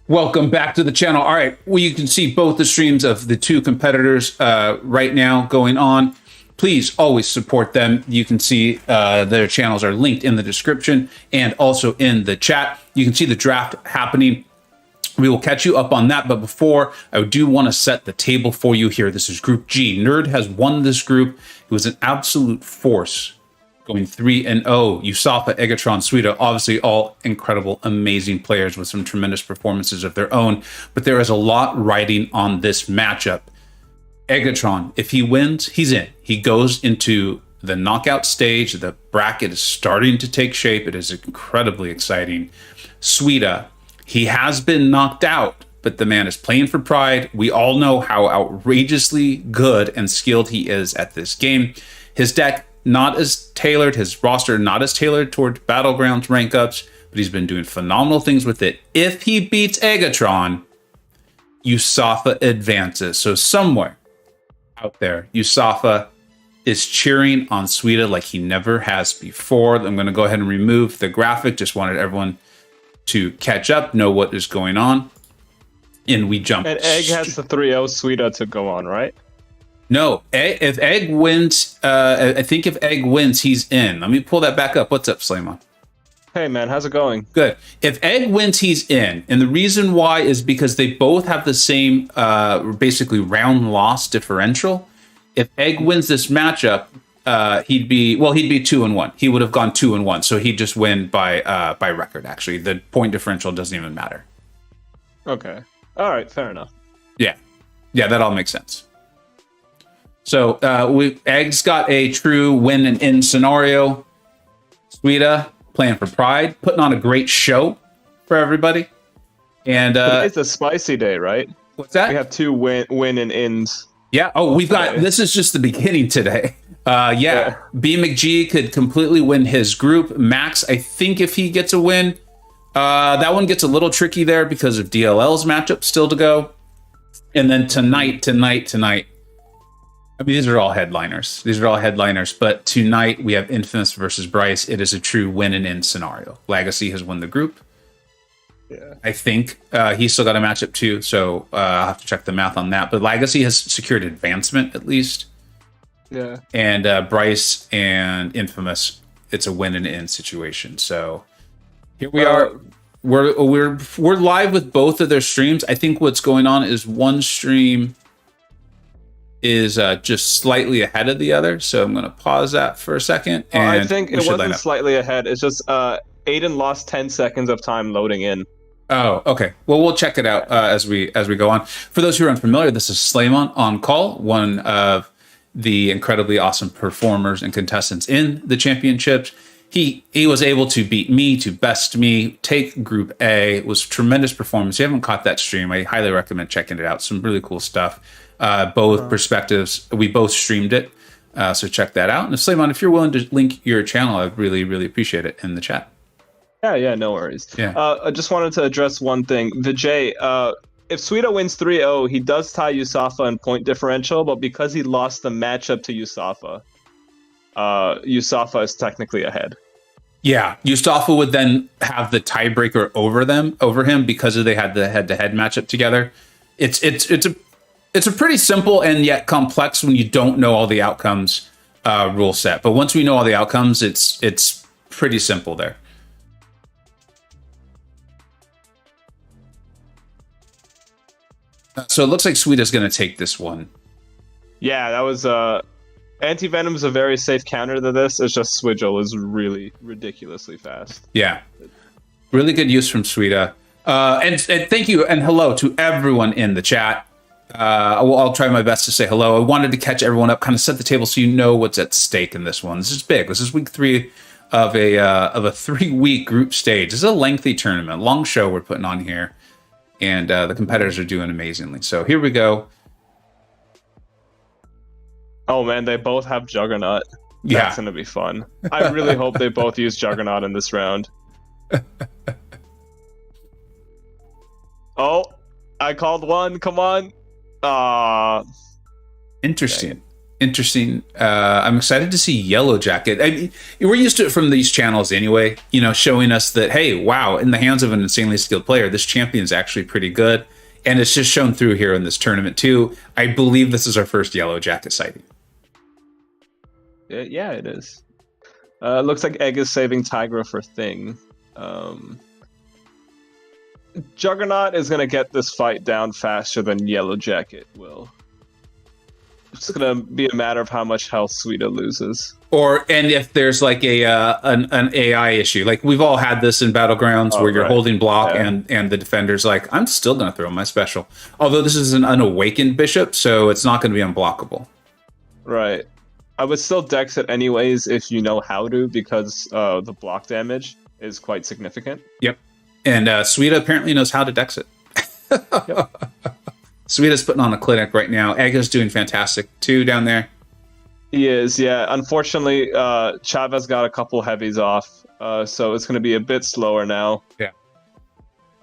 Welcome back to the channel. All right, well, you can see both the streams of the two competitors right now going on. Please always support them. You can see their channels are linked in the description and also in the chat. You can see the draft happening. We will catch you up on that. But before, I do want to set the table for you here. This is Group G. Nerd has won this group. It was an absolute force, going 3-0. Yusafa, Eggatron, Swedeah, obviously all incredible, amazing players with some tremendous performances of their own. But there is a lot riding on this matchup. Eggatron, if he wins, he's in. He goes into the knockout stage. The bracket is starting to take shape. It is incredibly exciting. Swedeah, he has been knocked out, but the man is playing for pride. We all know how outrageously good and skilled he is at this game. His deck, not as tailored, his roster not as tailored toward Battlegrounds rank ups, but he's been doing phenomenal things with it. If he beats Eggatron, Yusafa advances. So somewhere out there, Yusafa is cheering on Swedeah like he never has before. I'm going to go ahead and remove the graphic. Just wanted everyone to catch up, know what is going on. And we jump. And Egg has the 3-0 Swedeah to go on, right? No, if Egg wins, I think if Egg wins, he's in. Let me pull that back up. What's up, Slayman? Hey, man, how's it going? Good. If Egg wins, he's in. And the reason why is because they both have the same, basically, round loss differential. If Egg wins this matchup, he'd be 2-1. He would have gone 2-1. So he'd just win by record, actually. The point differential doesn't even matter. Okay. All right, fair enough. Yeah, that all makes sense. So Egg's got a true win and in scenario. Swedeah playing for pride, putting on a great show for everybody. And it's a spicy day, right? What's that? We have two win and ins. Yeah. Oh, we've got. This is just the beginning today. Yeah. B McG could completely win his group. Max, I think if he gets a win, that one gets a little tricky there because of DLL's matchup still to go. And then tonight. I mean, these are all headliners. But tonight we have Infamous versus Bryce. It is a true win and in scenario. Legacy has won the group. Yeah. I think he's still got a matchup too, so I'll have to check the math on that. But Legacy has secured advancement at least. Yeah. And Bryce and Infamous, it's a win and in situation. So here we are. We're live with both of their streams. I think what's going on is one stream is just slightly ahead of the other. So I'm going to pause that for a second. And I think it wasn't slightly ahead. It's just Aiden lost 10 seconds of time loading in. Oh, okay. Well, we'll check it out as we go on. For those who are unfamiliar, this is Slaymon on call, one of the incredibly awesome performers and contestants in the championships. He was able to beat me, to best me, take Group A. It was tremendous performance. If you haven't caught that stream, I highly recommend checking it out. Some really cool stuff. Both perspectives. We both streamed it. So check that out. And if Slaymon, if you're willing to link your channel, I'd really, really appreciate it in the chat. Yeah, no worries. Yeah. I just wanted to address one thing. Vijay, if Swedeah wins 3-0, he does tie Yusafa in point differential, but because he lost the matchup to Yusafa, Yusafa is technically ahead. Yeah, Yusafa would then have the tiebreaker over him because they had the head-to-head matchup together. It's a pretty simple and yet complex when you don't know all the outcomes rule set. But once we know all the outcomes, it's pretty simple there. So it looks like Swedeah's going to take this one. Yeah, that was Anti-Venom is a very safe counter to this. It's just Swidgel is really ridiculously fast. Yeah, really good use from Swedeah. And thank you and hello to everyone in the chat. I'll try my best to say hello. I wanted to catch everyone up, kind of set the table so you know what's at stake in this one. This is big. This is week 3 of a 3-week group stage. This is a lengthy tournament, long show we're putting on here, and the competitors are doing amazingly. So here we go. Oh man, they both have Juggernaut. Yeah. That's gonna be fun. I really hope they both use Juggernaut in this round. Oh, I called one. Come on. Interesting. Interesting. I'm excited to see Yellow Jacket. I mean, we're used to it from these channels anyway, you know, showing us that, hey, wow, in the hands of an insanely skilled player, this champion is actually pretty good. And it's just shown through here in this tournament, too. I believe this is our first Yellow Jacket sighting. Yeah, it is. Looks like Egg is saving Tigra for Thing. Juggernaut is going to get this fight down faster than Yellow Jacket will. It's going to be a matter of how much health Swedeah loses. And if there's like an AI issue, like we've all had this in Battlegrounds where you're holding block and the defender's like, I'm still going to throw my special. Although this is an unawakened bishop, so it's not going to be unblockable. Right. I would still dex it anyways if you know how to, because the block damage is quite significant. Yep. And Swedeah apparently knows how to dex it. Yep. Swedeah's putting on a clinic right now. Egga's doing fantastic too down there. He is, yeah. Unfortunately, Chavez got a couple heavies off, so it's going to be a bit slower now. Yeah.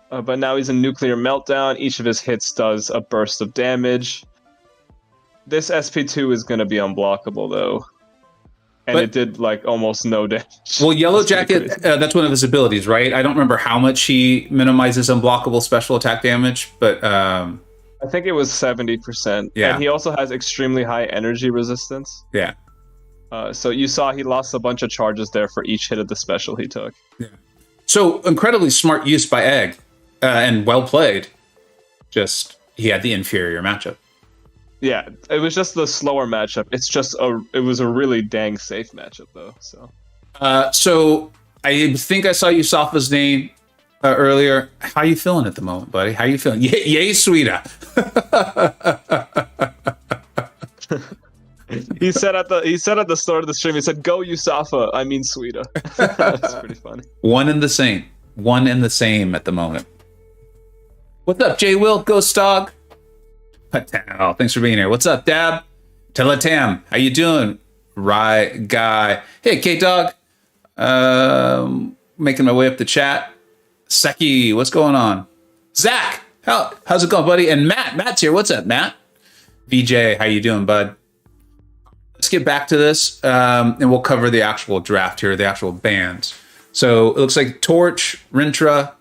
But now he's in Nuclear Meltdown. Each of his hits does a burst of damage. This SP2 is going to be unblockable, though. And it did, like, almost no damage. Well, Yellow Jacket, that's one of his abilities, right? I don't remember how much he minimizes unblockable special attack damage, but... I think it was 70%. Yeah. And he also has extremely high energy resistance. Yeah. So you saw he lost a bunch of charges there for each hit of the special he took. Yeah. So incredibly smart use by Egg, and well played. Just, he had the inferior matchup. Yeah, it was just the slower matchup. It was a really dang safe matchup, though. So I think I saw Yusafa's name earlier. How you feeling at the moment, buddy? How you feeling? Yay, Swedeah. He said at the start of the stream, he said, "Go Yusafa." I mean Swedeah. That's pretty funny. One and the same at the moment. What's up, J Will, Ghost Dog? Patel, thanks for being here. What's up, Dab? Teletam, how you doing? Right guy. Hey, K Dog. Making my way up the chat. Seki, what's going on? Zach, how's it going, buddy? And Matt's here. What's up, Matt? VJ, how you doing, bud? Let's get back to this, and we'll cover the actual draft here, the actual bands. So it looks like Torch, Rintra,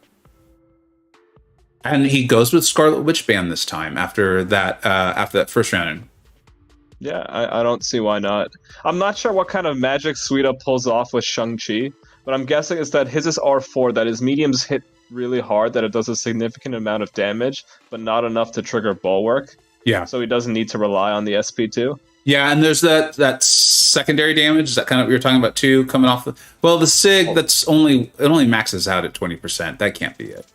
and he goes with Scarlet Witch band this time after that first round. Yeah, I don't see why not. I'm not sure what kind of magic Swedeah pulls off with Shang-Chi, but I'm guessing it's that his is R4, that his mediums hit really hard, that it does a significant amount of damage, but not enough to trigger Bulwark. Yeah. So he doesn't need to rely on the SP2. Yeah, and there's that secondary damage. Is that kind of what you're talking about too, coming off the Sig? It only maxes out at 20%. That can't be it.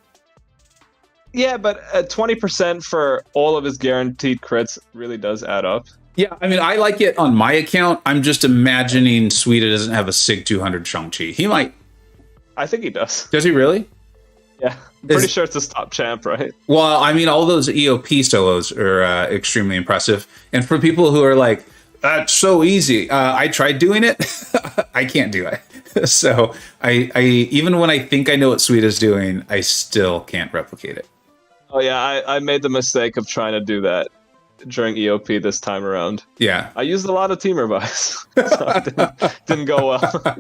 Yeah, but at 20% for all of his guaranteed crits really does add up. Yeah, I mean, I like it on my account. I'm just imagining Swedeah doesn't have a Sig 200 Shang-Chi. He might. I think he does. Does he really? Yeah, I'm pretty sure it's his top champ, right? Well, I mean, all those EOP solos are extremely impressive. And for people who are like, that's so easy. I tried doing it. I can't do it. So I even when I think I know what Swedeah's doing, I still can't replicate it. Oh yeah, I made the mistake of trying to do that during EOP this time around. Yeah. I used a lot of team revives, so it didn't go well.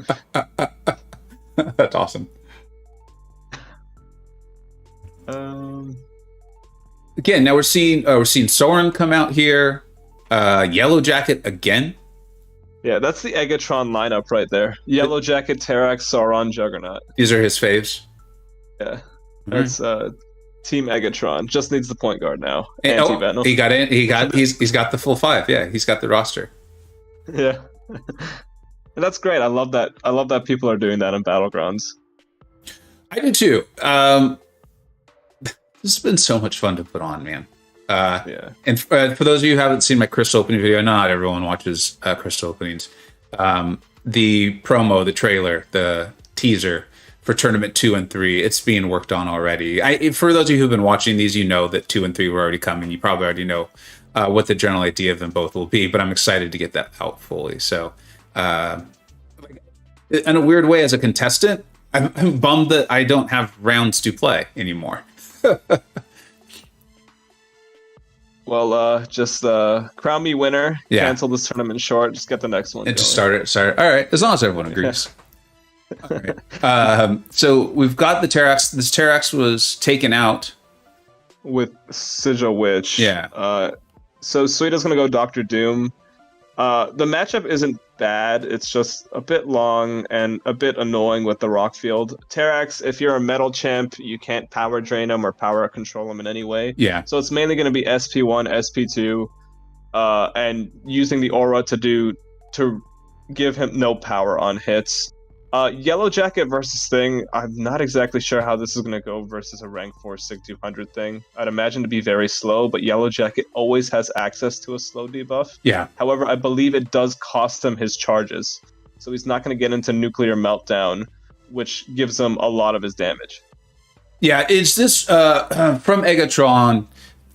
That's awesome. Again, now we're seeing Soren come out here. Yellow Jacket again. Yeah, that's the Eggatron lineup right there. Yellow Jacket, Terax, Sauron, Juggernaut. These are his faves. Yeah, that's Team Eggatron. Just needs the point guard now. And, Anti-Venom. He's got the full five. Yeah, he's got the roster. Yeah, and that's great. I love that. I love that people are doing that in Battlegrounds. I do too. This has been so much fun to put on, man. Yeah. And for those of you who haven't seen my crystal opening video, not everyone watches crystal openings. The promo, the trailer, the teaser for Tournament 2 and 3, it's being worked on already. For those of you who've been watching these, you know that 2 and 3 were already coming. You probably already know what the general idea of them both will be, but I'm excited to get that out fully. So, in a weird way, as a contestant, I'm bummed that I don't have rounds to play anymore. Well, just crown me winner. Yeah. Cancel this tournament short. Just get the next one. And going. just start it. All right, as long as everyone agrees. All right. So we've got the Terrax. This Terrax was taken out with Sigil Witch. Yeah. So Swedeah's gonna go Doctor Doom. The matchup isn't bad. It's just a bit long and a bit annoying with the rock field. Terrax, if you're a metal champ, you can't power drain him or power control him in any way. Yeah. So it's mainly going to be SP1, SP2, and using the aura to give him no power on hits. Yellow Jacket versus Thing, I'm not exactly sure how this is going to go versus a rank 4 SIG 200 thing. I'd imagine to be very slow, but Yellow Jacket always has access to a slow debuff. Yeah. However, I believe it does cost him his charges. So he's not going to get into Nuclear Meltdown, which gives him a lot of his damage. Yeah, is this from Eggatron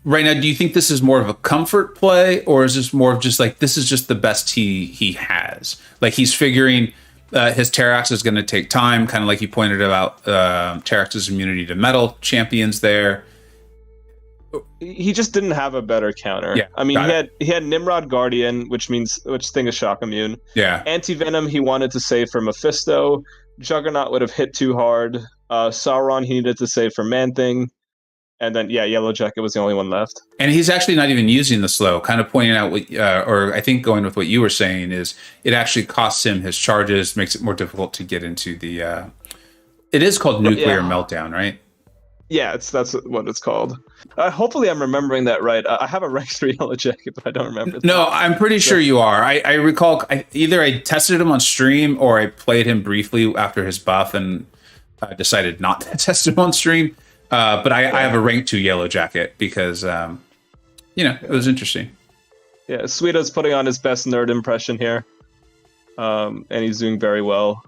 right now? Do you think this is more of a comfort play, or is this more of just like this is just the best he has? Like he's figuring his Terrax is going to take time, kind of like you pointed about Terrax's immunity to metal champions there. He just didn't have a better counter. Yeah, I mean, he had Nimrod Guardian, which Thing is shock immune. Yeah. Anti-Venom he wanted to save for Mephisto. Juggernaut would have hit too hard. Sauron he needed to save for Man-Thing. And then, Yellow Jacket was the only one left. And he's actually not even using the slow, kind of pointing out what, or I think going with what you were saying is it actually costs him his charges, makes it more difficult to get into the, it is called Nuclear Meltdown, right? Yeah, that's what it's called. Hopefully I'm remembering that right. I have a rank 3 Yellow Jacket, but I don't remember that. No, I'm pretty sure you are. I recall either I tested him on stream or I played him briefly after his buff and decided not to test him on stream. But I have a rank 2 Yellow Jacket because, it was interesting. Yeah, Swedeah's putting on his best nerd impression here. And he's doing very well.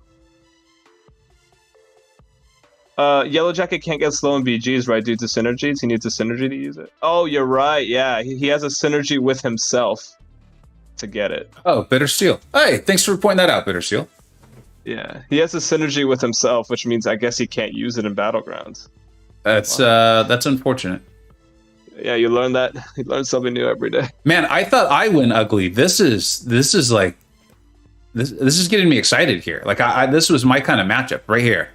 Yellow Jacket can't get slow in BGs, right, due to synergies? He needs a synergy to use it. Oh, you're right. Yeah, he has a synergy with himself to get it. Oh, Bitter Steel. Hey, thanks for pointing that out, Bitter Steel. Yeah, he has a synergy with himself, which means I guess he can't use it in Battlegrounds. That's unfortunate. Yeah, you learn that. You learn something new every day. Man, I thought I win ugly. This is like this is getting me excited here. Like this was my kind of matchup right here.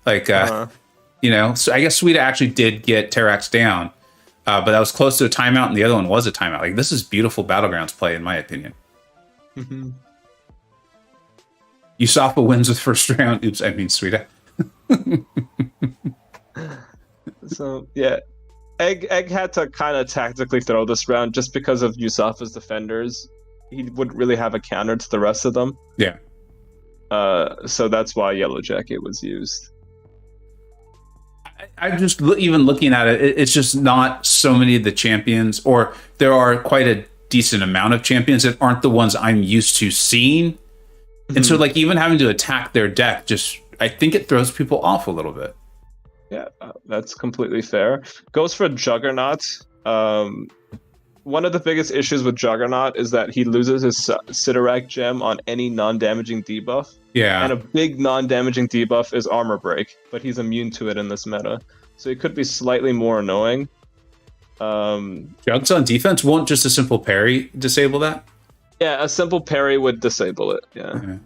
Like so I guess Swedeah actually did get Terrax down, but that was close to a timeout, and the other one was a timeout. Like this is beautiful Battlegrounds play, in my opinion. Mm-hmm. Yusafa wins with first round. Oops, I mean Swedeah. So yeah, Egg had to kind of tactically throw this round just because of Yusafa's defenders. He wouldn't really have a counter to the rest of them. Yeah. So that's why Yellow Jacket was used. I'm just even looking at it. It's just not so many of the champions, or there are quite a decent amount of champions that aren't the ones I'm used to seeing. Mm-hmm. And so like even having to attack their deck, I think it throws people off a little bit. Yeah, that's completely fair. Goes for Juggernaut. One of the biggest issues with Juggernaut is that he loses his Sidorak gem on any non-damaging debuff. Yeah. And a big non-damaging debuff is Armor Break, but he's immune to it in this meta. So it could be slightly more annoying. Jugs on defense, won't just a simple parry disable that? Yeah, a simple parry would disable it, yeah.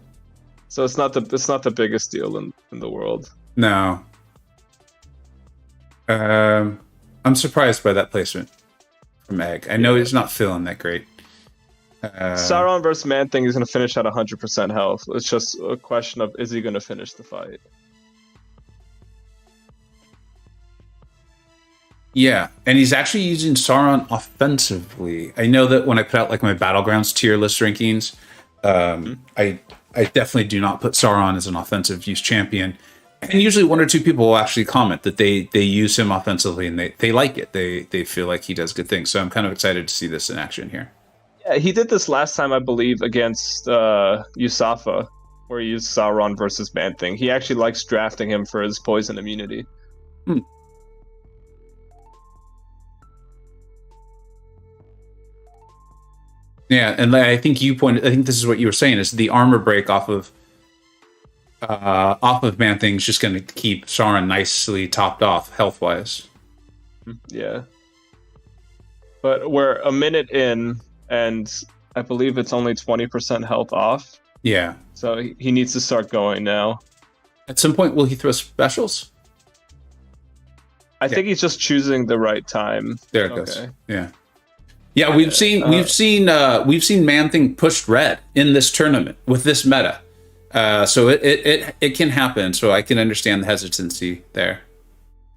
So it's not the biggest deal in the world. No. I'm surprised by that placement from Egg. I know he's not feeling that great. Sauron versus Man-Thing is going to finish at 100% health. It's just a question of, is he going to finish the fight? Yeah, and he's actually using Sauron offensively. I know that when I put out like my Battlegrounds tier list rankings, I definitely do not put Sauron as an offensive use champion. And usually one or two people will actually comment that they use him offensively and they like it. They feel like he does good things. So I'm kind of excited to see this in action here. Yeah, he did this last time, I believe, against Yusafa, where he used Sauron versus Man-Thing. He actually likes drafting him for his poison immunity. Yeah, and I think I think this is what you were saying, is the armor break off of Man-Thing is just going to keep Sauron nicely topped off health-wise. Yeah. But we're a minute in, and I believe it's only 20% health off. Yeah. So he needs to start going now. At some point, will he throw specials? I think he's just choosing the right time. There it goes. Yeah. Yeah, we've seen Man-Thing pushed red in this tournament with this meta. So it can happen. So I can understand the hesitancy there.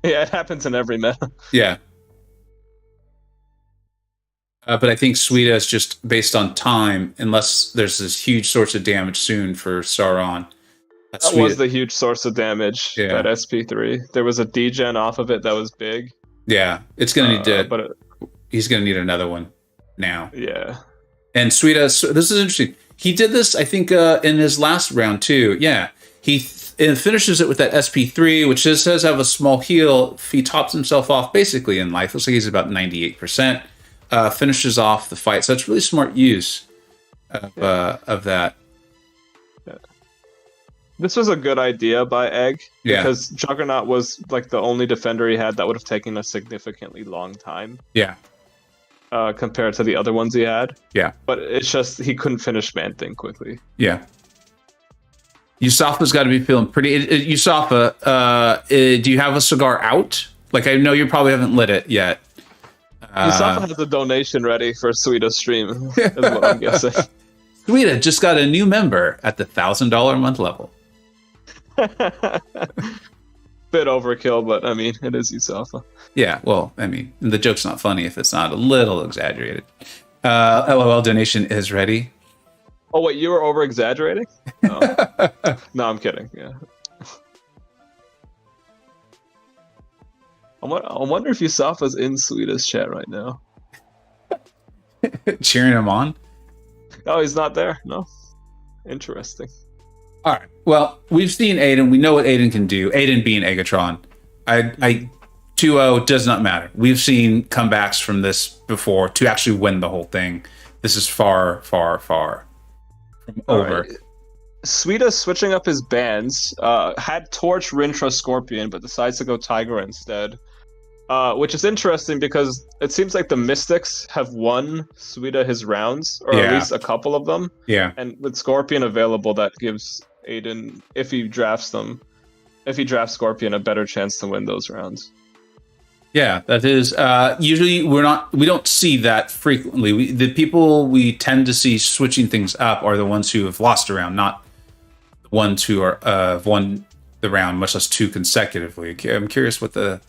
Yeah, it happens in every meta. Yeah. But I think Swedeah is just based on time, unless there's this huge source of damage soon for Sauron. That was the huge source of damage, yeah. That SP3. There was a degen off of it that was big. Yeah, it's going to need to... he's going to need another one now. Yeah. And Swedeah, this is interesting. He did this, I think, in his last round, too. Yeah. He finishes it with that SP3, which just does have a small heal. He tops himself off basically in life. Looks like he's about 98%. Finishes off the fight. So it's really smart use of that. Yeah. This was a good idea by Egg, because Juggernaut was like the only defender he had that would have taken a significantly long time. Yeah. Compared to the other ones he had. Yeah. But it's just he couldn't finish Man-Thing quickly. Yeah. Yusafa's got to be feeling pretty... Yusafa, do you have a cigar out? Like, I know you probably haven't lit it yet. Yusafa has a donation ready for Swedeah's stream, is what I'm guessing. Swedeah just got a new member at the $1,000 a month level. Bit overkill, but I mean, it is Yusafa. Yeah, well, I mean, the joke's not funny if it's not a little exaggerated. LOL donation is ready. Oh, wait, you were over-exaggerating? No. No, I'm kidding, yeah. I wonder if Yusafa's in Swedeah's chat right now. Cheering him on? Oh, he's not there? No? Interesting. All right. Well, we've seen Aiden. We know what Aiden can do. Aiden being Eggatron. 2-0 does not matter. We've seen comebacks from this before to actually win the whole thing. This is far, far, far from over. Right. Swedeah switching up his bans, had Torch, Rintra, Scorpion, but decides to go Tigra instead. Which is interesting because it seems like the Mystics have won Swedeah his rounds, or at least a couple of them. Yeah. And with Scorpion available, that gives Aiden, if he drafts Scorpion, a better chance to win those rounds. Yeah, that is usually we don't see that frequently. The people we tend to see switching things up are the ones who have lost a round, not the ones who have won the round, much less two consecutively. I'm curious what the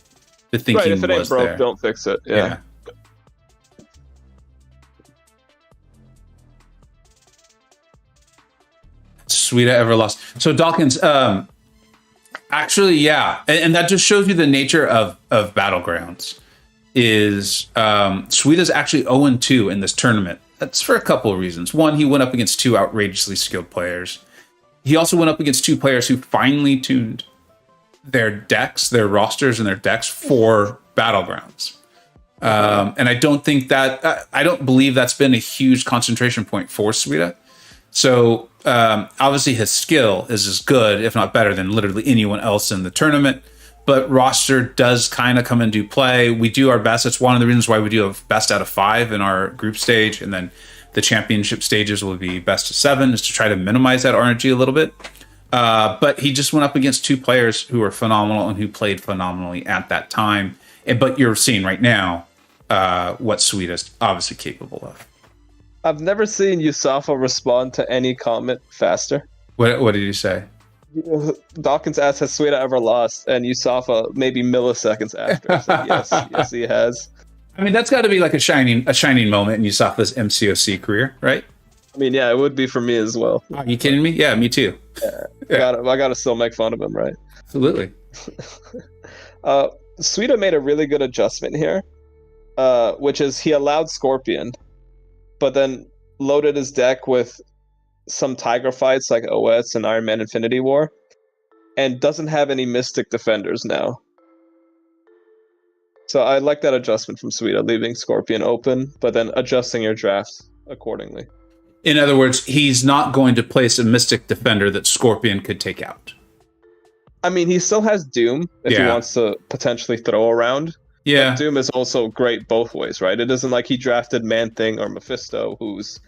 thinking was there. Right, if it ain't broke, don't fix it. Yeah. Swedeah ever lost. So Dawkins, actually, yeah, and that just shows you the nature of Battlegrounds. Is Swedeah's actually 0-2 in this tournament. That's for a couple of reasons. One, he went up against two outrageously skilled players. He also went up against two players who finely tuned their decks, their rosters, and their decks for Battlegrounds. And I don't think that I don't believe that's been a huge concentration point for Swedeah. So obviously his skill is as good, if not better, than literally anyone else in the tournament. But roster does kind of come into play. We do our best. It's one of the reasons why we do a best out of 5 in our group stage, and then the championship stages will be best of 7, is to try to minimize that RNG a little bit. But he just went up against two players who were phenomenal and who played phenomenally at that time. But you're seeing right now what Swedeah's obviously capable of. I've never seen Yusafa respond to any comment faster. What did you say? Dawkins asked, has Swedeah ever lost? And Yusafa maybe milliseconds after said, yes, he has. I mean, that's got to be like a shining moment in Yusafa's MCoC career, right? I mean, yeah, it would be for me as well. Are you kidding me? Yeah, me too. Yeah. I gotta still make fun of him, right? Absolutely. Swedeah made a really good adjustment here, which is he allowed Scorpion, but then loaded his deck with some Tiger fights like OS and Iron Man Infinity War, and doesn't have any Mystic defenders now. So I like that adjustment from Swedeah, leaving Scorpion open, but then adjusting your draft accordingly. In other words, he's not going to place a Mystic defender that Scorpion could take out. I mean, he still has Doom if he wants to potentially throw around. Yeah. But Doom is also great both ways, right? It isn't like he drafted Man-Thing or Mephisto, who's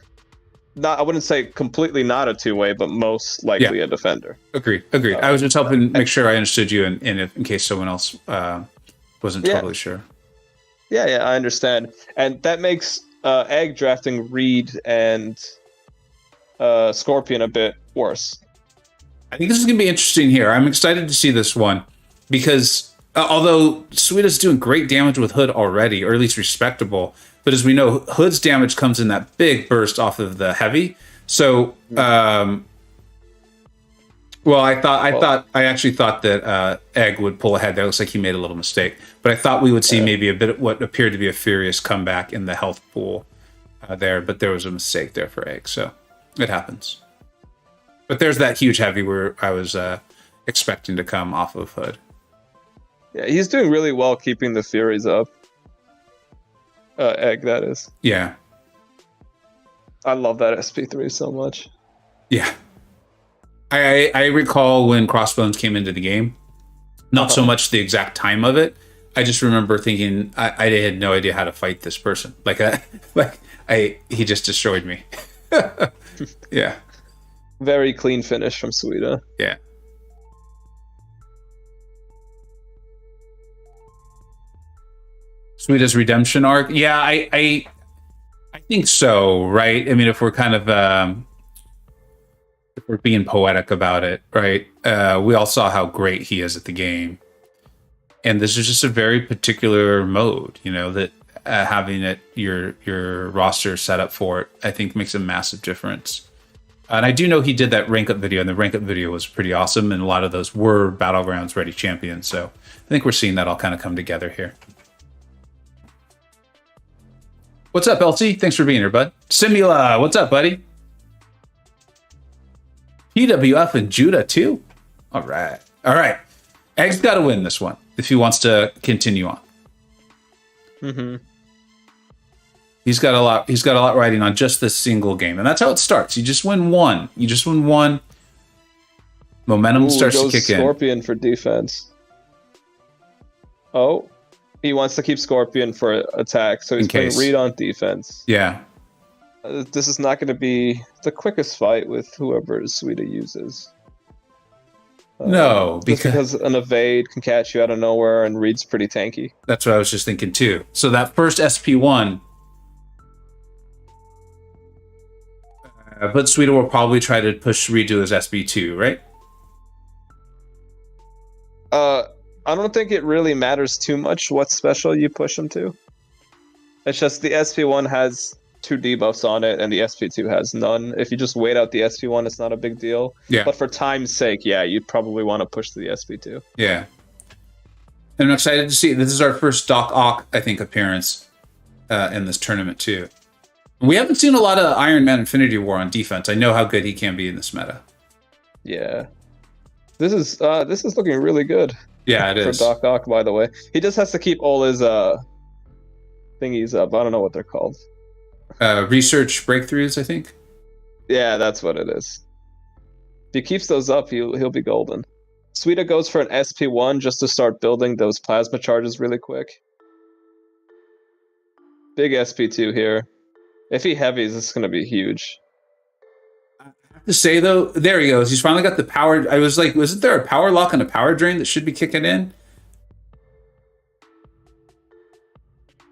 not, I wouldn't say completely not a two-way, but most likely a defender. Agreed. I was just helping make sure I understood you, and in case someone else wasn't totally sure. Yeah, I understand. And that makes Egg drafting Reed and Scorpion a bit worse. I think this is going to be interesting here. I'm excited to see this one because although Swedeah's doing great damage with Hood already, or at least respectable, but as we know, Hood's damage comes in that big burst off of the heavy. So, I actually thought that Egg would pull ahead. That looks like he made a little mistake, but I thought we would see maybe a bit of what appeared to be a furious comeback in the health pool there, but there was a mistake there for Egg, so it happens. But there's that huge heavy where I was expecting to come off of Hood. Yeah, he's doing really well keeping the Furies up. Egg, that is. Yeah. I love that SP3 so much. Yeah. I recall when Crossbones came into the game, not so much the exact time of it. I just remember thinking I had no idea how to fight this person. He just destroyed me. Yeah. Very clean finish from Swedeah. Yeah. Swedeah's redemption arc. Yeah, I think so, right? I mean, if we're kind of if we're being poetic about it, right? We all saw how great he is at the game. And this is just a very particular mode, that having your roster set up for it, I think makes a massive difference. And I do know he did that rank up video, and the rank up video was pretty awesome, and a lot of those were Battlegrounds ready champions. So I think we're seeing that all kind of come together here. What's up, LC? Thanks for being here, bud. Simula, what's up, buddy? PWF and Judah too. All right. Egg's got to win this one if he wants to continue on. Mm-hmm. He's got a lot riding on just this single game, and that's how it starts. You just win one. Momentum starts to kick in. Scorpion for defense. Oh, he wants to keep Scorpion for attack, so he's putting Reed on defense. Yeah. This is not going to be the quickest fight with whoever Swedeah uses. No, because an evade can catch you out of nowhere, and Reed's pretty tanky. That's what I was just thinking too. So that first SP1, but Swedeah will probably try to push Reed to his SP2, right? I don't think it really matters too much what special you push him to. It's just the SP1 has 2 debuffs on it, and the SP2 has none. If you just wait out the SP1, it's not a big deal. Yeah. But for time's sake, yeah, you'd probably want to push to the SP2. Yeah. And I'm excited to see. This is our first Doc Ock, I think, appearance in this tournament too. We haven't seen a lot of Iron Man Infinity War on defense. I know how good he can be in this meta. Yeah. This is looking really good. Yeah, it is. For Doc Ock, by the way. He just has to keep all his thingies up. I don't know what they're called. Research breakthroughs, I think. Yeah, that's what it is. If he keeps those up, he'll be golden. Swedeah goes for an SP1 just to start building those plasma charges really quick. Big SP2 here. If he heavies, it's going to be huge. To say though, there he goes. He's finally got the power. I was like, wasn't there a power lock and a power drain that should be kicking in?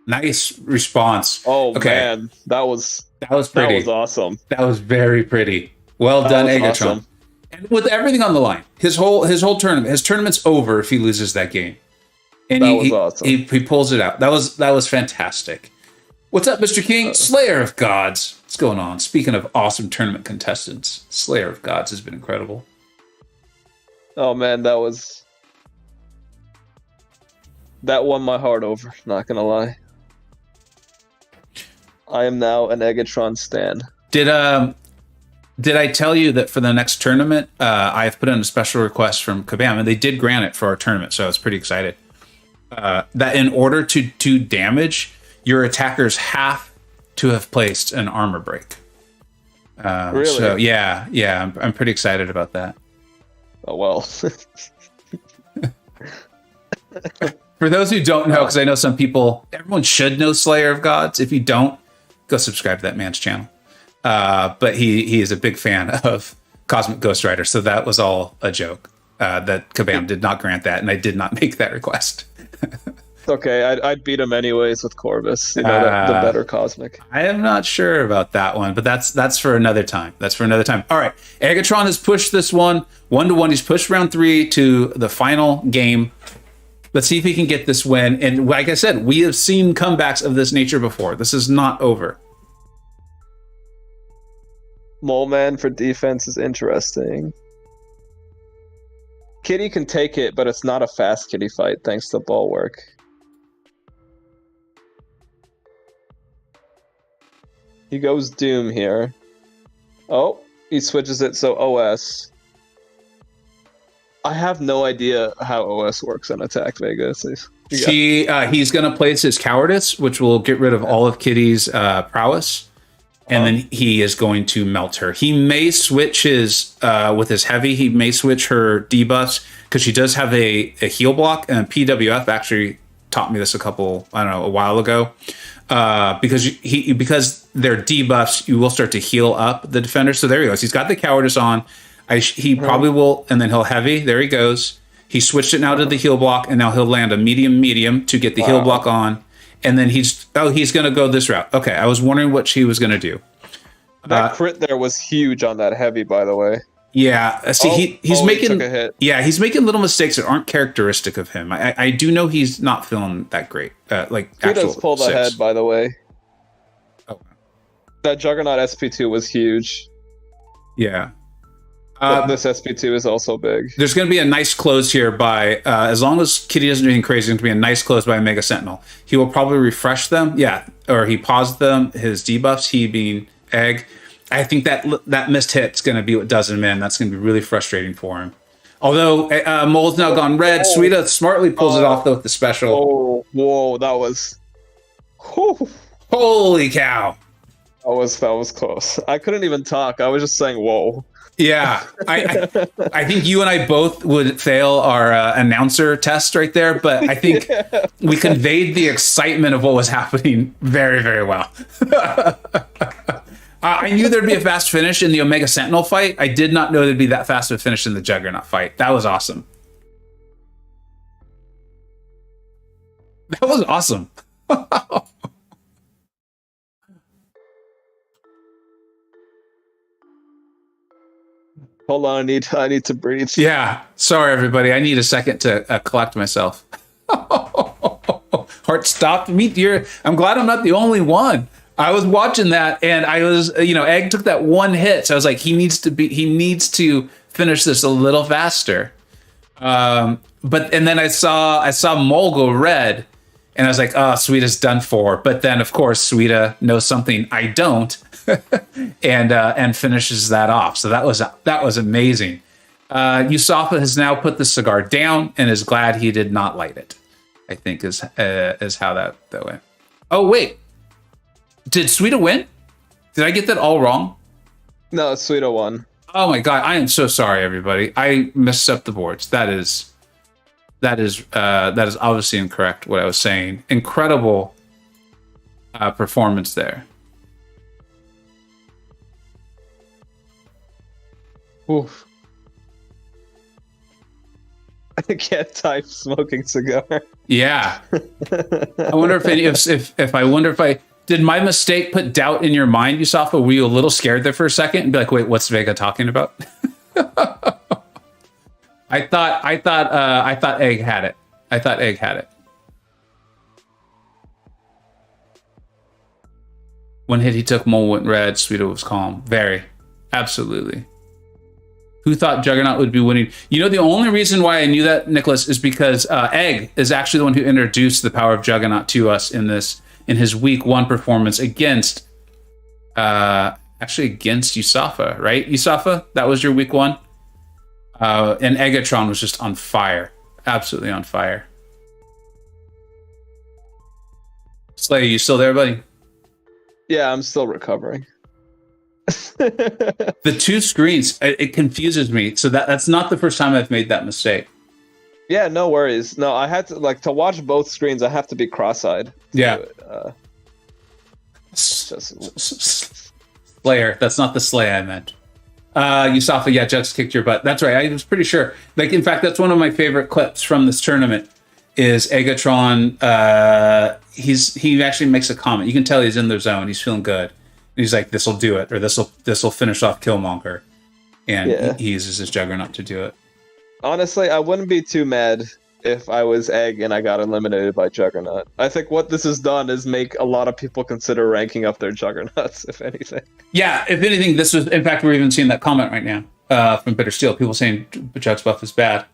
Nice response. Oh okay. Man, that was pretty. That was awesome. That was very pretty. Well done, Eggatron. Awesome. And with everything on the line, his whole tournament, his tournament's over if he loses that game. And that was awesome. He pulls it out. That was fantastic. What's up, Mr. King? Slayer of Gods. What's going on? Speaking of awesome tournament contestants, Slayer of Gods has been incredible. Oh man, that won my heart over, not gonna lie. I am now an Eggatron stan. Did I tell you that for the next tournament, I have put in a special request from Kabam, and they did grant it for our tournament, so I was pretty excited. That in order to do damage, your attackers have to have placed an armor break. Really? So yeah, I'm pretty excited about that. Oh well. For those who don't know, because I know some people, everyone should know Slayer of Gods. If you don't, go subscribe to that man's channel. But he is a big fan of Cosmic Ghost Rider, so that was all a joke. That Kabam did not grant that, and I did not make that request. Okay, I'd beat him anyways with Corvus. You know, the better Cosmic. I am not sure about that one, but that's for another time. That's for another time. All right, Eggatron has pushed this one 1-1. He's pushed round 3 to the final game. Let's see if he can get this win. And like I said, we have seen comebacks of this nature before. This is not over. Mole Man for defense is interesting. Kitty can take it, but it's not a fast Kitty fight thanks to Bulwark. He goes Doom here. Oh, he switches it, so OS. I have no idea how OS works on Attack Vega. So he's going to place his Cowardice, which will get rid of all of Kitty's prowess. And then he is going to melt her. He may switch his, with his heavy, he may switch her debuffs because she does have a heal block. And PWF actually taught me this a while ago. Because they're debuffs, you will start to heal up the defender. So there he goes. He's got the Cowardice on. He probably will, and then he'll heavy. There he goes. He switched it now to the heal block, and now he'll land a medium to get the heal block on. And then he's going to go this route. Okay, I was wondering what she was going to do. That crit there was huge on that heavy, by the way. Yeah, see, he's making he's making little mistakes that aren't characteristic of him. I do know he's not feeling that great. He does pull the head, by the way. Oh, that Juggernaut SP2 was huge. Yeah. This SP2 is also big. There's going to be a nice close here by, as long as Kitty doesn't do anything crazy, there's going to be a nice close by Mega Sentinel. He will probably refresh them. Yeah. Or he paused them, his debuffs, he being Egg. I think that missed hit's going to be what does him in. That's going to be really frustrating for him. Although Mole's now gone red. Swedeah smartly pulls it off, though, with the special. Oh, whoa, that was... Whew. Holy cow. That was close. I couldn't even talk. I was just saying, whoa. Yeah, I think you and I both would fail our announcer test right there, but I think we conveyed the excitement of what was happening very, very well. I knew there'd be a fast finish in the Omega Sentinel fight. I did not know there'd be that fast of a finish in the Juggernaut fight. That was awesome. That was awesome. Hold on, I need to breathe. Yeah, sorry everybody. I need a second to collect myself. Heart stopped. I'm glad I'm not the only one. I was watching that, and I was, Egg took that one hit, so I was like, he needs to finish this a little faster. But then I saw Mole go red, and I was like, oh, Sweetah's done for. But then, of course, Swedeah knows something I don't. and finishes that off. So that was amazing. Yusafa has now put the cigar down and is glad he did not light it. I think is how that went. Oh wait, did Swedeah win? Did I get that all wrong? No, Swedeah won. Oh my god, I am so sorry, everybody. I messed up the boards. That is obviously incorrect. What I was saying. Incredible performance there. Oof. I can't type smoking cigar. Yeah. I wonder if I did my mistake put doubt in your mind, Yusafa? Were you a little scared there for a second and be like, wait, what's Vega talking about? I thought Egg had it. I thought Egg had it. One hit he took, Mole went red, Swedeah was calm. Very. Absolutely. Who thought Juggernaut would be winning? The only reason why I knew that, Nicholas, is because Egg is actually the one who introduced the power of Juggernaut to us in his week 1 performance against Yusafa, right? Yusafa, that was your week 1? And Eggatron was just on fire. Absolutely on fire. Slay, you still there, buddy? Yeah, I'm still recovering. The two screens, it confuses me. So that's not the first time I've made that mistake. Yeah, no worries. No, I had to to watch both screens. I have to be cross-eyed. Yeah. Just... Slayer. That's not the Slay I meant. Yusafa, yeah, Jets kicked your butt. That's right. I was pretty sure. Like, in fact, that's one of my favorite clips from this tournament. Is Eggatron? He actually makes a comment. You can tell he's in the zone. He's feeling good. And he's like, "This will do it," or "This will finish off Killmonger," and he uses his Juggernaut to do it. Honestly, I wouldn't be too mad if I was Egg and I got eliminated by Juggernaut. I think what this has done is make a lot of people consider ranking up their Juggernauts, if anything. Yeah, if anything, this was. In fact, we're even seeing that comment right now from Bitter Steel. People saying Jug's buff is bad,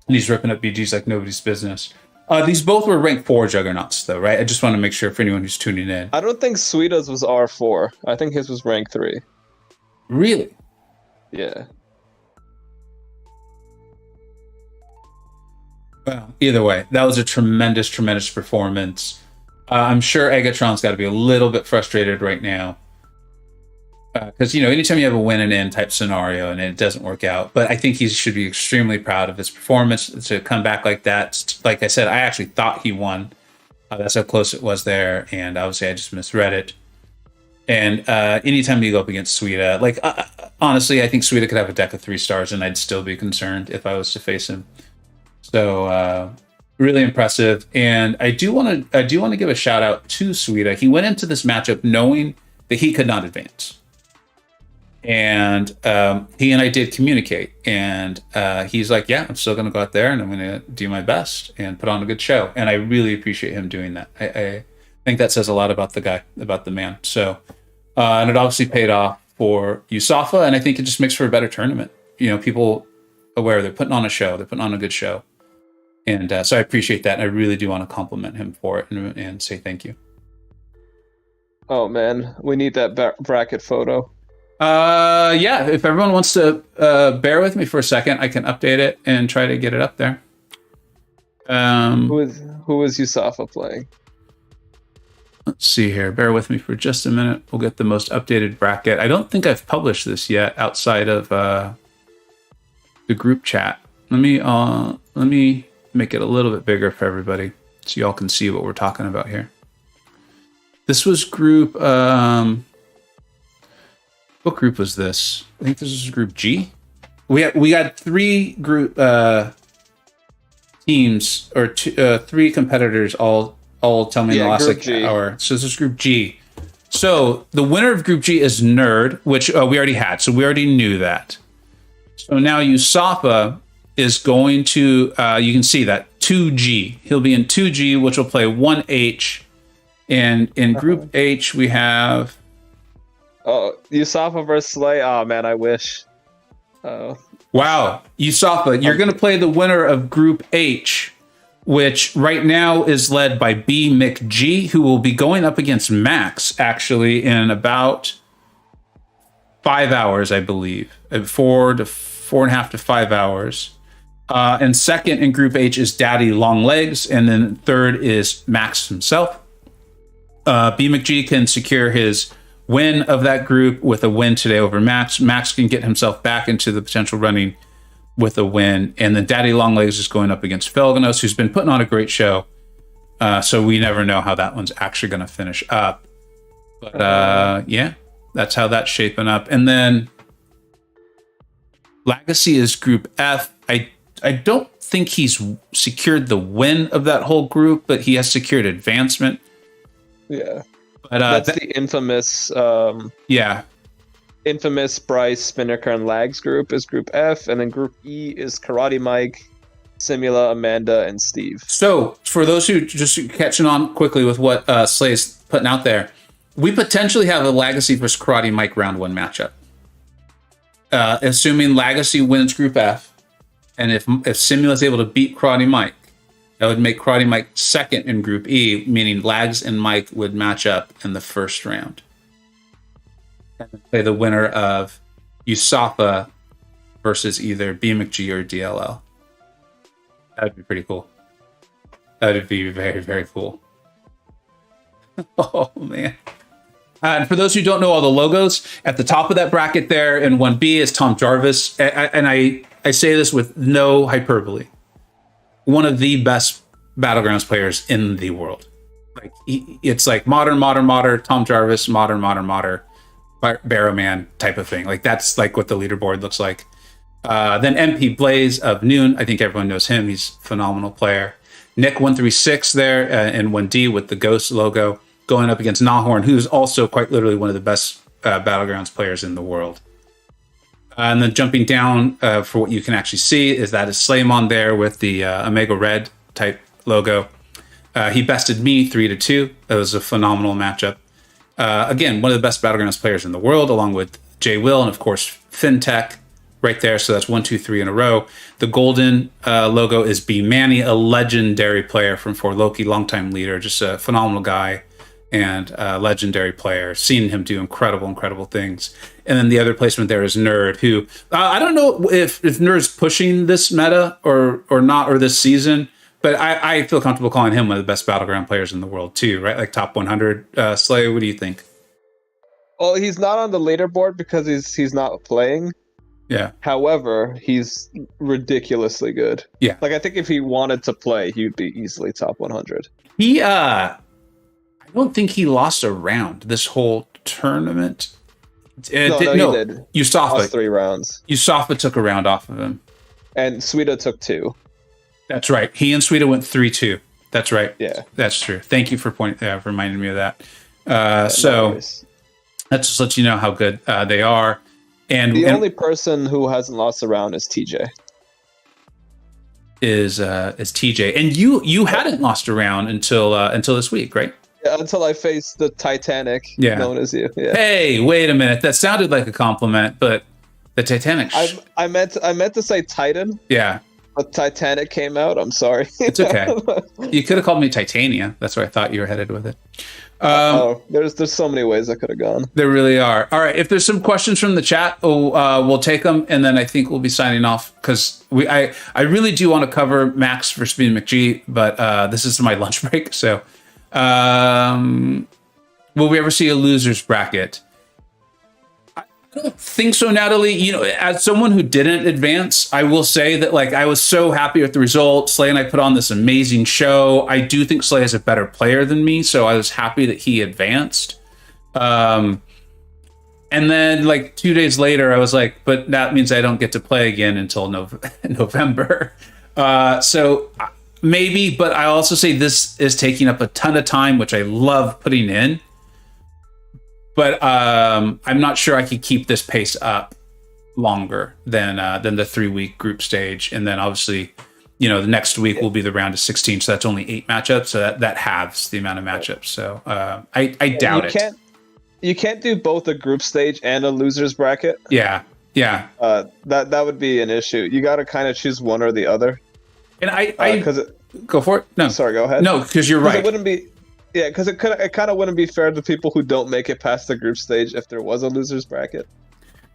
and he's ripping up BGs like nobody's business. These both were rank 4 Juggernauts, though, right? I just want to make sure for anyone who's tuning in. I don't think Sweedah's was R4. I think his was rank 3. Really? Yeah. Well, either way, that was a tremendous, tremendous performance. I'm sure Eggatron's got to be a little bit frustrated right now. Because, anytime you have a win and in type scenario and it doesn't work out, but I think he should be extremely proud of his performance to come back like that. Like I said, I actually thought he won. That's how close it was there. And obviously I just misread it. And anytime you go up against Swedeah, honestly, I think Swedeah could have a deck of 3 stars and I'd still be concerned if I was to face him. So really impressive. And I do want to give a shout out to Swedeah. He went into this matchup knowing that he could not advance. And he and I did communicate, and he's like, "Yeah, I'm still going to go out there, and I'm going to do my best and put on a good show." And I really appreciate him doing that. I think that says a lot about the guy, about the man. So, and it obviously paid off for Yusafa, and I think it just makes for a better tournament. People aware they're putting on a show, they're putting on a good show, and so I appreciate that. And I really do want to compliment him for it and say thank you. Oh man, we need that bracket photo. Yeah, if everyone wants to bear with me for a second, I can update it and try to get it up there. Who is Yusafa playing? Let's see here. Bear with me for just a minute. We'll get the most updated bracket. I don't think I've published this yet outside of the group chat. Let me make it a little bit bigger for everybody so y'all can see what we're talking about here. This was group what group was this? I think this was group G. We got 3 group teams or 3 competitors all tell me in the last hour. So this is group G. So the winner of group G is Nerd, which we already had. So we already knew that. So now Yusafa is going to you can see that 2G. He'll be in 2G, which will play 1H. And in group H we have Yusafa versus Slay. Oh man, I wish. Wow, Yusafa, you're going to play the winner of Group H, which right now is led by BMcG, who will be going up against Max actually in about 5 hours, I believe, 4.5 to 5 hours. And second in Group H is Daddy Longlegs, and then third is Max himself. BMcG can secure his win of that group with a win today over Max. Max can get himself back into the potential running with a win. And then Daddy Longlegs is going up against Felganos, who's been putting on a great show. So we never know how that one's actually going to finish up. But yeah, that's how that's shaping up. And then Legacy is Group F. I don't think he's secured the win of that whole group, but he has secured advancement. Yeah. But that's the infamous infamous Bryce, Spinnaker, and Lags group is Group F, and then Group E is Karate Mike, Simula, Amanda, and Steve. So for those who just catching on quickly with what Slay's putting out there, we potentially have a Legacy versus Karate Mike round 1 matchup. Assuming Legacy wins Group F, and if Simula is able to beat Karate Mike, that would make Karate Mike second in Group E, meaning Lags and Mike would match up in the first round. And play the winner of Yusafa versus either BMcG or DLL. That would be pretty cool. That would be very, very cool. Oh, man. And for those who don't know all the logos, at the top of that bracket there in 1B is Tom Jarvis. And I say this with no hyperbole. one of the best Battlegrounds players in the world. Like it's like modern, Tom Jarvis, modern, Barrowman type of thing. Like that's like what the leaderboard looks like. Then MP Blaze of Noon. I think everyone knows him. He's a phenomenal player. Nick 136 there in 1D with the Ghost logo going up against Nahorn, who's also quite literally one of the best Battlegrounds players in the world. And then jumping down for what you can actually see is that is Slaymon there with the Omega Red type logo. He bested me 3-2. That was a phenomenal matchup. Again, one of the best Battlegrounds players in the world, along with Jay Will and of course FinTech right there. So that's 1, 2, 3 in a row. The golden logo is B Manny, a legendary player from For Loki, longtime leader, just a phenomenal guy and a legendary player. Seen him do incredible things. And then the other placement there is Nerd, who I don't know if Nerd's pushing this meta or not, or this season, but I feel comfortable calling him one of the best Battleground players in the world too, right? Like top 100. Slay, what do you think? Well, he's not on the leaderboard because he's not playing. Yeah. However, he's ridiculously good. Yeah. Like I think if he wanted to play, he'd be easily top 100. He I don't think he lost a round this whole tournament. He did. Yusafa lost 3 rounds. Yusafa took a round off of him. And Swedeah took 2. That's right. He and Swedeah went 3-2. That's right. Yeah. That's true. Thank you for reminding me of that. So that just lets you know how good they are. And the only person who hasn't lost a round is TJ. Is TJ. And you hadn't lost a round until this week, right? Yeah, until I faced the Titanic known as you. Yeah. Hey, wait a minute. That sounded like a compliment, but the Titanic. I meant to say Titan. Yeah. But Titanic came out. I'm sorry. It's okay. You could have called me Titania. That's where I thought you were headed with it. There's so many ways I could have gone. There really are. All right. If there's some questions from the chat, we'll take them, and then I think we'll be signing off because I really do want to cover Max for Speed McGee, but this is my lunch break. So, will we ever see a losers bracket? I don't think so, Natalie. You know, as someone who didn't advance, I will say that like I was so happy with the result. Slay and I put on this amazing show. I do think Slay is a better player than me, so I was happy that he advanced. And then like 2 days later, I was like, but that means I don't get to play again until November. So maybe, but I also say this is taking up a ton of time, which I love putting in. But I'm not sure I could keep this pace up longer than the 3-week group stage. And then obviously, you know, the next week will be the round of 16. So that's only 8 matchups. So that halves the amount of matchups. So I doubt it. You can't do both a group stage and a losers bracket. Yeah. That would be an issue. You got to kind of choose one or the other. And go for it. No, sorry, go ahead. No, because you're right. It wouldn't be. Yeah, because it kind of wouldn't be fair to people who don't make it past the group stage if there was a losers bracket.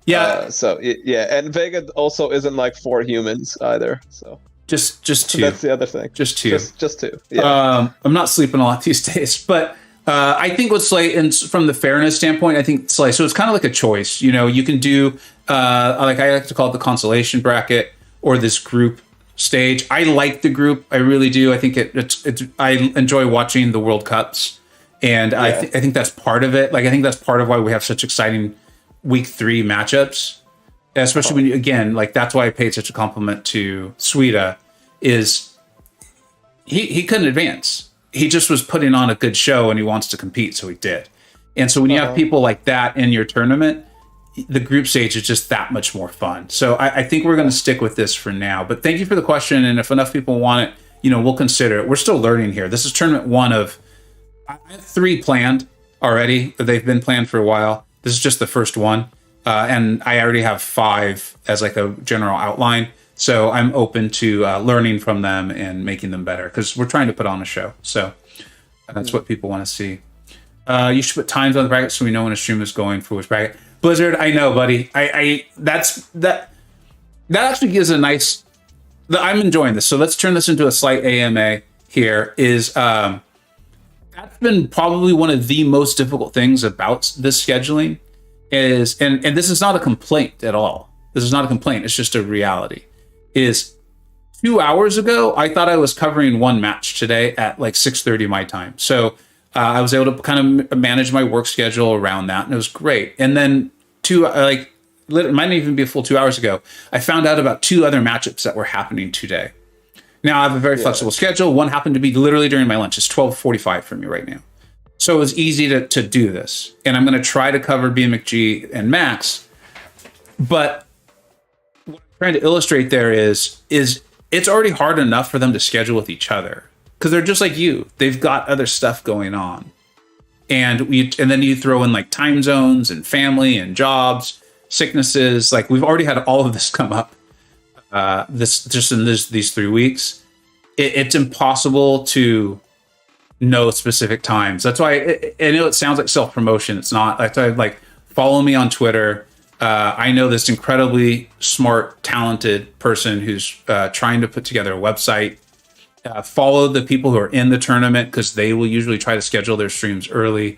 Yeah. And Vega also isn't like 4 humans either. So just 2. That's the other thing. Just 2. Just 2. Yeah. I'm not sleeping a lot these days, but I think with Slay, and from the fairness standpoint, I think Slay. So it's kind of like a choice. You know, you can do like I like to call it the consolation bracket or this group stage. I like the group. I really do. I think it's I enjoy watching the World Cups, and I think that's part of it. Like I think that's part of why we have such exciting week 3 matchups, especially when you, again, like that's why I paid such a compliment to Swedeah, is he couldn't advance. He just was putting on a good show and he wants to compete, so he did. And so when you have people like that in your tournament, the group stage is just that much more fun. So I think we're going to stick with this for now. But thank you for the question. And if enough people want it, you know, we'll consider it. We're still learning here. This is tournament 1 of I have 3 planned already. They've been planned for a while. This is just the first one. And I already have 5 as like a general outline. So I'm open to learning from them and making them better because we're trying to put on a show. So that's what people want to see. You should put times on the bracket so we know when a stream is going for which bracket. Blizzard, I know, buddy. That actually gives a nice. I'm enjoying this. So let's turn this into a slight AMA. Here is that's been probably one of the most difficult things about this scheduling is, and this is not a complaint at all. This is not a complaint. It's just a reality. Is 2 hours ago, I thought I was covering one match today at like 6:30 my time. So I was able to kind of manage my work schedule around that, and it was great. And then it might not even be a full 2 hours ago, I found out about two other matchups that were happening today. Now I have a very flexible schedule. One happened to be literally during my lunch. It's 12:45 for me right now. So it was easy to do this. And I'm going to try to cover BMCG and Max. But what I'm trying to illustrate there is it's already hard enough for them to schedule with each other. Because they're just like you. They've got other stuff going on. And then you throw in like time zones and family and jobs, sicknesses. Like we've already had all of this come up these 3 weeks. It's impossible to know specific times. That's why I know it sounds like self-promotion. It's not. That's why, like, follow me on Twitter. I know this incredibly smart, talented person who's trying to put together a website. Follow the people who are in the tournament because they will usually try to schedule their streams early.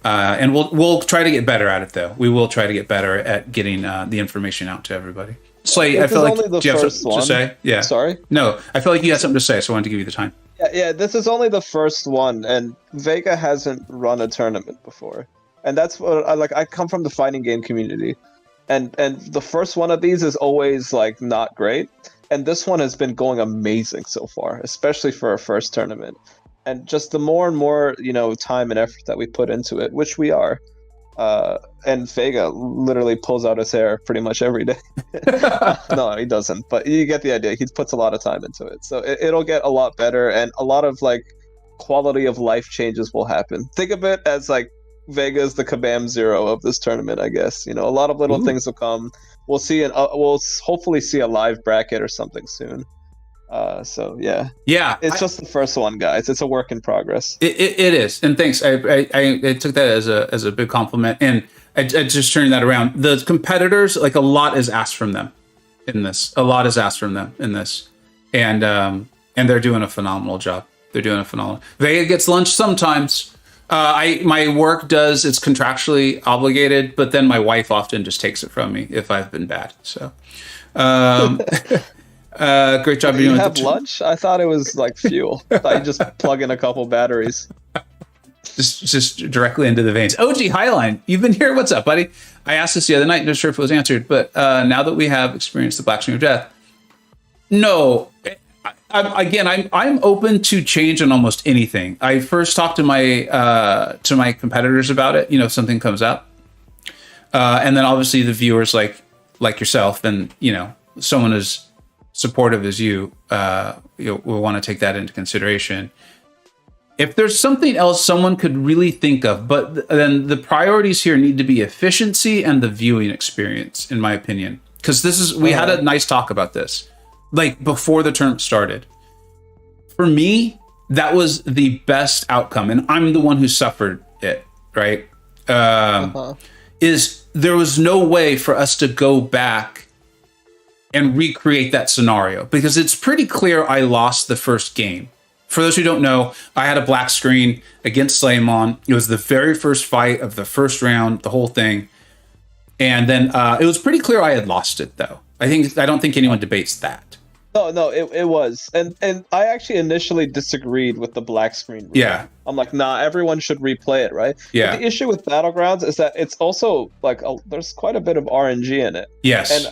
And we'll try to get better at it, though. We will try to get better at getting the information out to everybody. Slay, I feel like do you have something to say? Yeah. Sorry? No, I feel like you had something to say, so I wanted to give you the time. Yeah, this is only the first one, and Vega hasn't run a tournament before. And that's what I come from the fighting game community. And the first one of these is always like not great. And this one has been going amazing so far, especially for a first tournament. And just the more and more, time and effort that we put into it, which we are. And Vega literally pulls out his hair pretty much every day. No, he doesn't, but you get the idea. He puts a lot of time into it. So it'll get a lot better, and a lot of like quality of life changes will happen. Think of it as like Vega is the Kabam Zero of this tournament, I guess. A lot of little things will come. We'll see, we'll hopefully see a live bracket or something soon. So yeah, it's just the first one, guys. It's a work in progress. It is, and thanks. I took that as a big compliment, and I just turned that around. The competitors, like, a lot is asked from them in this. And they're doing a phenomenal job. Vega gets lunch sometimes. My work does. It's contractually obligated, but then my wife often just takes it from me if I've been bad. So. Great job. You have lunch? I thought it was like fuel. I thought you just plug in a couple batteries. Just directly into the veins. OG Highline, you've been here. What's up, buddy? I asked this the other night, not sure if it was answered, but now that we have experienced the Black String of Death, no. I'm open to change on almost anything. I first talked to my competitors about it. If something comes up, and then obviously the viewers like yourself, and someone as supportive as you will want to take that into consideration. If there's something else someone could really think of, but then the priorities here need to be efficiency and the viewing experience, in my opinion. Because we had a nice talk about this, like before the tournament started. For me, that was the best outcome, and I'm the one who suffered it, right? Is there was no way for us to go back and recreate that scenario, because it's pretty clear I lost the first game. For those who don't know, I had a black screen against Slaymon. It was the very first fight of the first round, the whole thing. And then it was pretty clear I had lost it, though. I don't think anyone debates that. No, it was. And I actually initially disagreed with the black screen rule. Yeah. I'm like, nah, everyone should replay it, right? Yeah. But the issue with Battlegrounds is that it's also like there's quite a bit of RNG in it. Yes.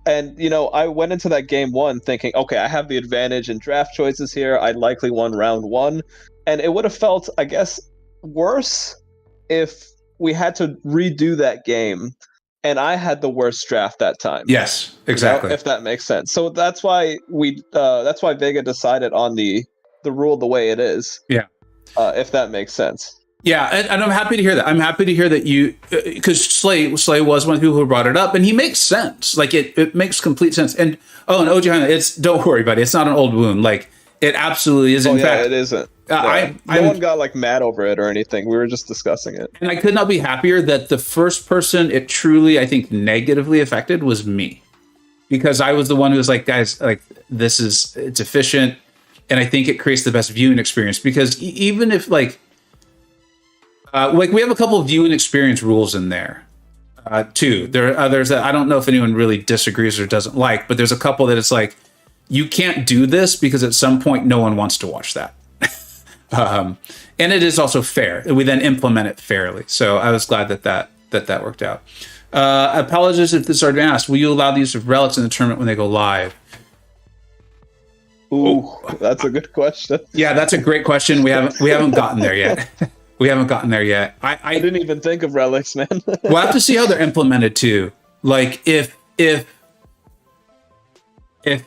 And I went into that game one thinking, okay, I have the advantage in draft choices here. I likely won round one. And it would have felt, I guess, worse if we had to redo that game and I had the worst draft that time. Yes, exactly. If that makes sense. So that's why that's why Vega decided on the rule the way it is. Yeah. If that makes sense. Yeah, and I'm happy to hear that. I'm happy to hear that you, because Slay was one of the people who brought it up, and he makes sense. Like it makes complete sense. And OG, don't worry, buddy. It's not an old wound. Like it absolutely is. In fact, it isn't. No one got like mad over it or anything. We were just discussing it. And I could not be happier that the first person it truly, I think, negatively affected was me, because I was the one who was like, guys, like it's efficient, and I think it creates the best viewing experience. Because even if like we have a couple of viewing experience rules in there too. There are others that I don't know if anyone really disagrees or doesn't like, but there's a couple that it's like, you can't do this because at some point no one wants to watch that. And it is also fair. We then implement it fairly. So I was glad that worked out. Apologies if this has already been asked. Will you allow the use of relics in the tournament when they go live? Ooh, that's a good question. Yeah, that's a great question. We haven't gotten there yet. We haven't gotten there yet. I didn't even think of relics, man. We'll have to see how they're implemented too. Like if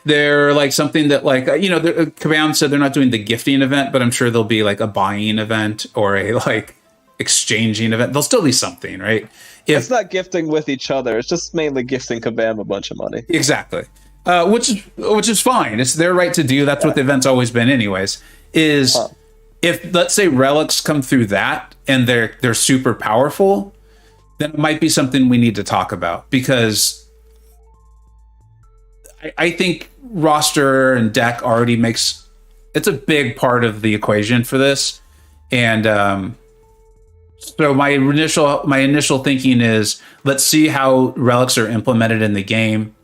they're like something that like, Kabam said they're not doing the gifting event, but I'm sure there'll be like a buying event or a like exchanging event. There'll still be something, right? It's not gifting with each other. It's just mainly gifting Kabam a bunch of money. Exactly. Which is fine. It's their right to do. That's what the event's always been anyways. If let's say relics come through that and they're super powerful, then it might be something we need to talk about, because I think roster and deck already it's a big part of the equation for this. And so my initial thinking is, let's see how relics are implemented in the game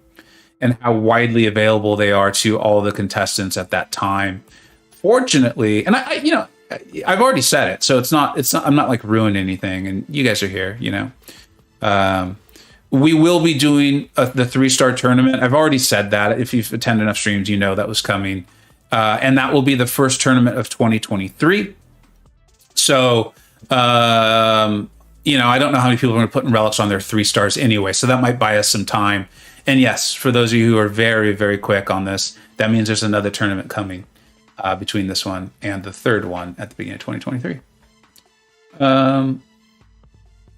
and how widely available they are to all the contestants at that time. Fortunately, and I've already said it, so it's not I'm not like ruining anything, and you guys are here, we will be doing the 3-star tournament. I've already said that. If you've attended enough streams, that was coming. And that will be the first tournament of 2023. So, I don't know how many people are going to put in relics on their 3 stars anyway. So that might buy us some time. And yes, for those of you who are very, very quick on this, that means there's another tournament coming between this one and the third one at the beginning of 2023.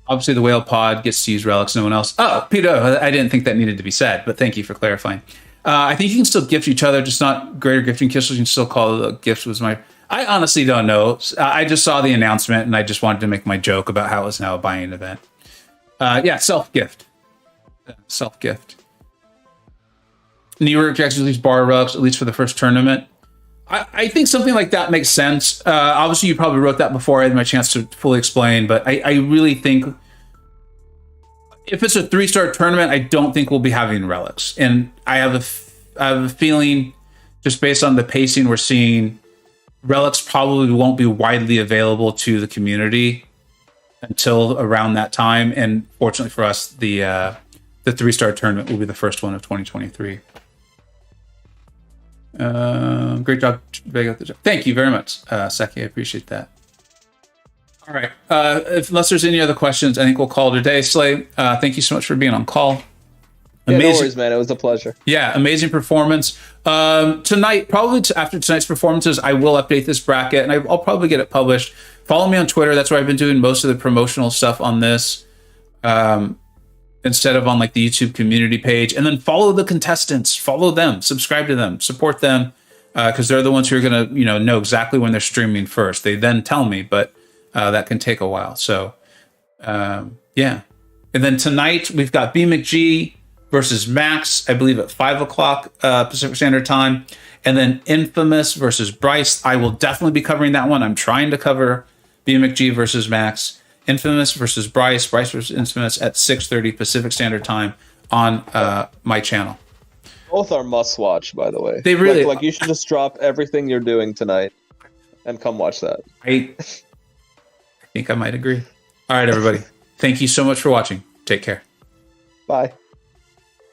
Obviously, the whale pod gets to use relics. No one else. Oh, Peter, I didn't think that needed to be said, but thank you for clarifying. I think you can still gift each other, just not greater gifting crystals. You can still call the gifts. I honestly don't know. I just saw the announcement, and I just wanted to make my joke about how it's now a buying event. Self-gift. Self-gift. New York Jackson released bar relics, at least for the first tournament. I think something like that makes sense. Obviously, you probably wrote that before I had my chance to fully explain, but I really think if it's a 3-star tournament, I don't think we'll be having relics. And I have a feeling, just based on the pacing we're seeing, relics probably won't be widely available to the community until around that time. And fortunately for us, the 3-star tournament will be the first one of 2023. Great job, Vega. Thank you very much, Seki. I appreciate that. All right. Unless there's any other questions, I think we'll call it a day. Slay, thank you so much for being on call. Yeah, no worries, man. It was a pleasure. Yeah, amazing performance. Tonight, probably after tonight's performances, I will update this bracket, and I'll probably get it published. Follow me on Twitter. That's where I've been doing most of the promotional stuff on this. Instead of on like the YouTube community page. And then follow the contestants, follow them, subscribe to them, support them, because they're the ones who are going to know exactly when they're streaming first. They then tell me, but that can take a while. So yeah. And then tonight we've got BMcG versus Max, I believe at 5 o'clock Pacific Standard Time. And then Infamous versus Bryce. I will definitely be covering that one. I'm trying to cover BMcG versus Max. Infamous versus Bryce versus Infamous at 6:30 Pacific Standard Time on my channel. Both are must watch, by the way. They really like you should just drop everything you're doing tonight and come watch that. I think I might agree. All right, everybody. Thank you so much for watching. Take care. Bye.